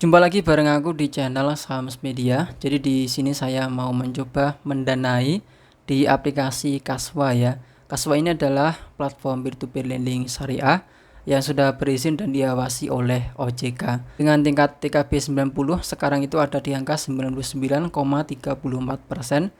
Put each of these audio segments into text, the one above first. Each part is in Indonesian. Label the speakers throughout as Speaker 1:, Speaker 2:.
Speaker 1: Jumpa lagi bareng aku di channel Sahams Media. Jadi di sini saya mau mencoba mendanai di aplikasi Kaswa ya. Kaswa ini adalah platform peer-to-peer lending syariah yang sudah berizin dan diawasi oleh OJK. Dengan tingkat TKB 90 sekarang itu ada di angka 99,34%.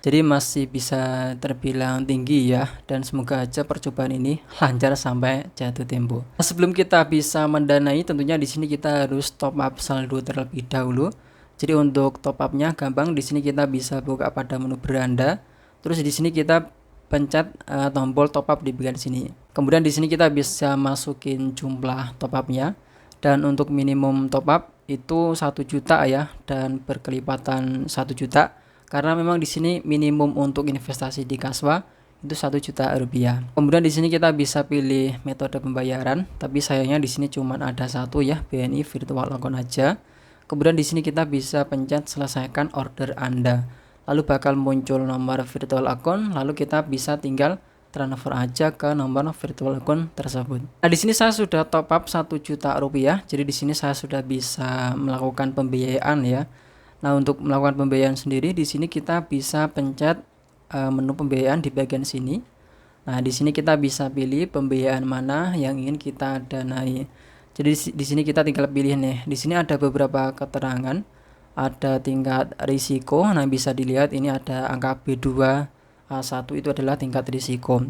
Speaker 1: Jadi masih bisa terbilang tinggi ya, dan semoga aja percobaan ini lancar sampai jatuh tempo. Sebelum kita bisa mendanai, tentunya di sini kita harus top up saldo terlebih dahulu. Jadi untuk top upnya gampang, di sini kita bisa buka pada menu beranda. Terus di sini kita pencet tombol top up di bagian sini. Kemudian di sini kita bisa masukin jumlah top upnya, dan untuk minimum top up itu 1 juta ya, dan berkelipatan 1 juta karena memang di sini minimum untuk investasi di Kaswa itu 1 juta rupiah. Kemudian di sini kita bisa pilih metode pembayaran, tapi sayangnya di sini cuma ada satu ya, BNI virtual account aja. Kemudian di sini kita bisa pencet selesaikan order Anda. Lalu bakal muncul nomor virtual account, lalu kita bisa tinggal transfer aja ke nomor virtual account tersebut. Nah, di sini saya sudah top up 1 juta rupiah. Jadi di sini saya sudah bisa melakukan pembiayaan ya. Nah, untuk melakukan pembiayaan sendiri di sini kita bisa pencet menu pembiayaan di bagian sini. Nah, di sini kita bisa pilih pembiayaan mana yang ingin kita danai. Jadi di sini kita tinggal pilih nih. Di sini ada beberapa keterangan. Ada tingkat risiko. Nah, bisa dilihat ini ada angka B2, A1 itu adalah tingkat risiko.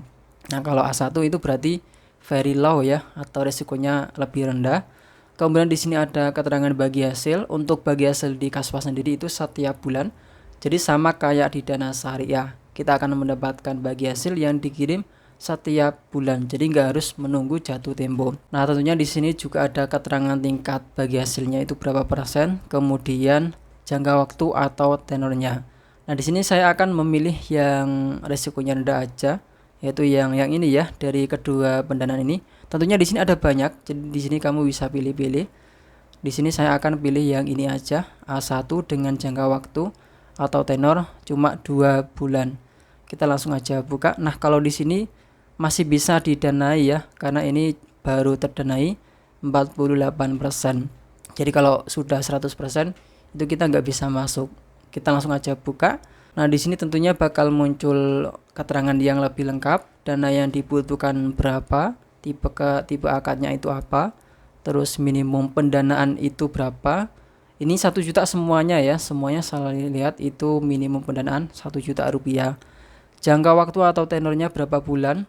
Speaker 1: Nah, kalau A1 itu berarti very low ya, atau risikonya lebih rendah. Kemudian di sini ada keterangan bagi hasil. Untuk bagi hasil di Kaswa sendiri itu setiap bulan. Jadi sama kayak di Dana Syariah, kita akan mendapatkan bagi hasil yang dikirim setiap bulan. Jadi nggak harus menunggu jatuh tempo. Nah, tentunya di sini juga ada keterangan tingkat bagi hasilnya itu berapa persen, kemudian jangka waktu atau tenornya. Nah, di sini saya akan memilih yang risikonya rendah aja, yaitu yang ini ya, dari kedua pendanaan ini. Tentunya di sini ada banyak, jadi di sini kamu bisa pilih-pilih. Di sini saya akan pilih yang ini aja, A1 dengan jangka waktu atau tenor cuma 2 bulan. Kita langsung aja buka. Nah, kalau di sini masih bisa didanai ya, karena ini baru terdanai 48%. Jadi kalau sudah 100% itu kita nggak bisa masuk. Kita langsung aja buka. Nah, di sini tentunya bakal muncul keterangan yang lebih lengkap, dana yang dibutuhkan berapa, tipe akadnya itu apa, terus minimum pendanaan itu berapa. Ini 1 juta semuanya ya, semuanya salah lihat itu minimum pendanaan 1 juta rupiah. Jangka waktu atau tenornya berapa bulan,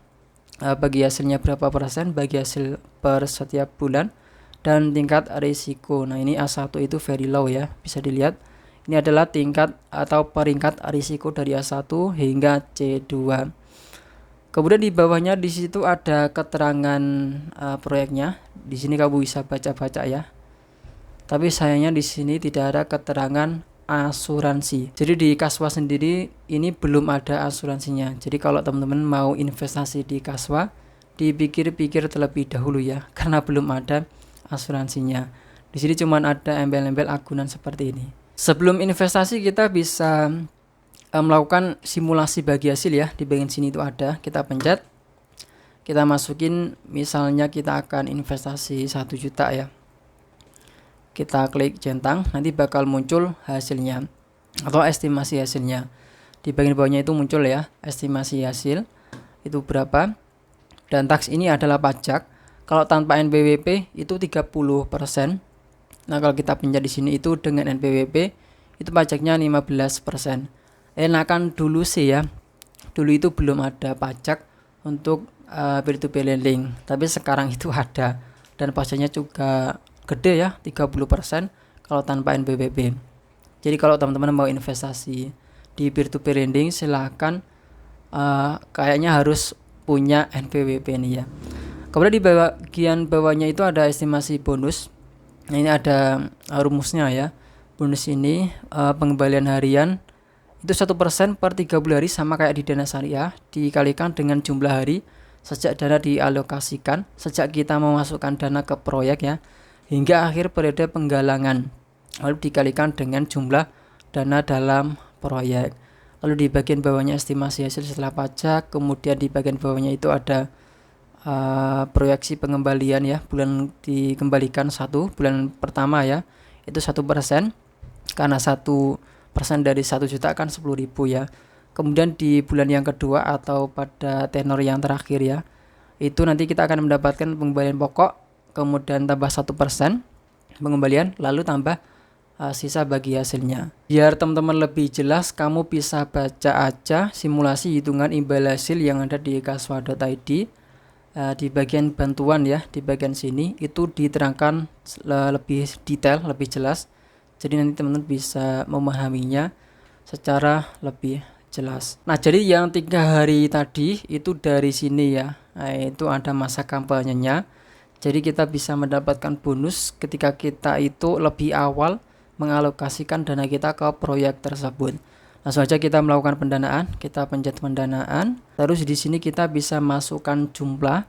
Speaker 1: bagi hasilnya berapa persen, bagi hasil per setiap bulan, dan tingkat risiko. Nah, ini A1 itu very low ya, bisa dilihat. Ini adalah tingkat atau peringkat risiko dari A1 hingga C2. Kemudian di bawahnya di situ ada keterangan proyeknya. Di sini kamu bisa baca-baca ya. Tapi sayangnya di sini tidak ada keterangan asuransi. Jadi di Kaswa sendiri ini belum ada asuransinya. Jadi kalau teman-teman mau investasi di Kaswa, dipikir-pikir terlebih dahulu ya, karena belum ada asuransinya. Di sini cuma ada embel-embel agunan seperti ini. Sebelum investasi kita bisa melakukan simulasi bagi hasil ya. Di bagian sini itu ada, kita pencet, kita masukin, misalnya kita akan investasi 1 juta ya. Kita klik centang, nanti bakal muncul hasilnya atau estimasi hasilnya. Di bagian bawahnya itu muncul ya, estimasi hasil itu berapa, dan tax ini adalah pajak. Kalau tanpa NPWP itu 30%. Nah, kalau kita pencet di sini itu dengan NPWP itu pajaknya 15%. Enakan dulu sih ya. Dulu itu belum ada pajak untuk peer-to-peer lending, tapi sekarang itu ada, dan pajaknya juga gede ya, 30% kalau tanpa NPWP. Jadi kalau teman-teman mau investasi di peer-to-peer lending, silahkan kayaknya harus punya NPWP nih ya. Kemudian di bagian bawahnya itu ada estimasi bonus. Nah, ini ada rumusnya ya. Bonus ini pengembalian harian itu 1% per 30 hari, sama kayak di Dana Syariah, dikalikan dengan jumlah hari sejak dana dialokasikan, sejak kita memasukkan dana ke proyek ya, hingga akhir periode penggalangan, lalu dikalikan dengan jumlah dana dalam proyek. Lalu di bagian bawahnya estimasi hasil setelah pajak. Kemudian di bagian bawahnya itu ada proyeksi pengembalian ya, bulan dikembalikan 1 bulan pertama ya, itu 1%, karena 1% dari 1 juta kan 10.000 ya. Kemudian di bulan yang kedua atau pada tenor yang terakhir ya, itu nanti kita akan mendapatkan pengembalian pokok, kemudian tambah 1% pengembalian, lalu tambah sisa bagi hasilnya. Biar teman-teman lebih jelas, kamu bisa baca aja simulasi hitungan imbal hasil yang ada di kaswa.id. Di bagian bantuan ya, di bagian sini itu diterangkan lebih detail, lebih jelas. Jadi nanti teman-teman bisa memahaminya secara lebih jelas. Nah, jadi yang 3 hari tadi itu dari sini ya. Nah, itu ada masa kampanyenya. Jadi kita bisa mendapatkan bonus ketika kita itu lebih awal mengalokasikan dana kita ke proyek tersebut. Langsung aja kita melakukan pendanaan, kita pencet pendanaan. Terus di sini kita bisa masukkan jumlah.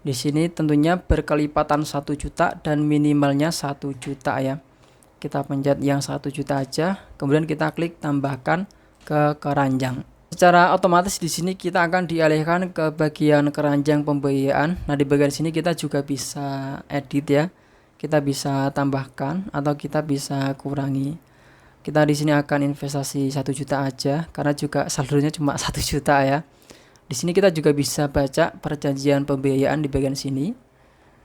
Speaker 1: Di sini tentunya berkelipatan 1 juta dan minimalnya 1 juta ya. Kita pencet yang 1 juta aja, kemudian kita klik tambahkan ke keranjang. Secara otomatis di sini kita akan dialihkan ke bagian keranjang pembiayaan. Nah, di bagian sini kita juga bisa edit ya. Kita bisa tambahkan atau kita bisa kurangi. Kita di sini akan investasi 1 juta aja karena juga saldonya cuma 1 juta ya. Di sini kita juga bisa baca perjanjian pembiayaan di bagian sini.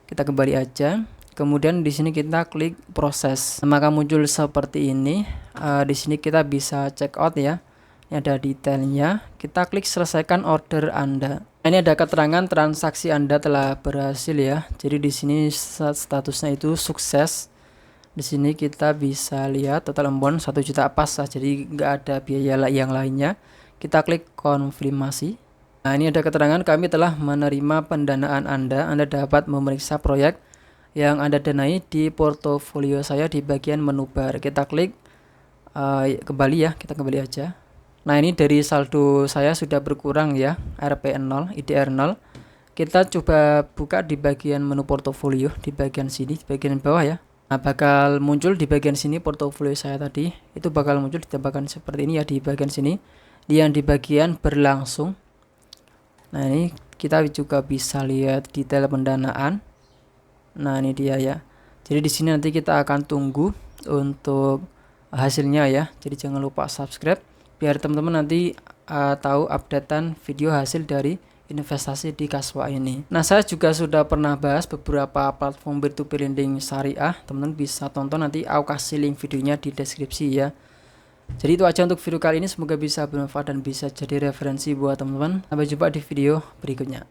Speaker 1: Kita kembali aja. Kemudian di sini kita klik proses. Maka muncul seperti ini. Di sini kita bisa check out ya. Ini ada detailnya. Kita klik selesaikan order Anda. Ini ada keterangan transaksi Anda telah berhasil ya. Jadi di sini statusnya itu sukses. Di sini kita bisa lihat total amount 1 juta pas, jadi nggak ada biaya yang lainnya. Kita klik konfirmasi. Nah, ini ada keterangan kami telah menerima pendanaan Anda. Anda dapat memeriksa proyek yang Anda danai di portofolio saya di bagian menu bar. Kita klik kembali ya, kita kembali aja. Nah, ini dari saldo saya sudah berkurang ya, RP0, IDR0. Kita coba buka di bagian menu portofolio di bagian sini, di bagian bawah ya. Nah, bakal muncul di bagian sini portofolio saya tadi. Itu bakal muncul ditambahkan seperti ini ya di bagian sini. Yang di bagian berlangsung. Nah, ini kita juga bisa lihat detail pendanaan. Nah, ini dia ya. Jadi di sini nanti kita akan tunggu untuk hasilnya ya. Jadi jangan lupa subscribe biar teman-teman nanti tahu updatean video hasil dari investasi di Kaswa ini. Nah, saya juga sudah pernah bahas beberapa platform peer-to-peer lending syariah. Teman-teman bisa tonton, nanti aku kasih link videonya di deskripsi ya. Jadi itu aja untuk video kali ini, semoga bisa bermanfaat dan bisa jadi referensi buat teman-teman. Sampai jumpa di video berikutnya.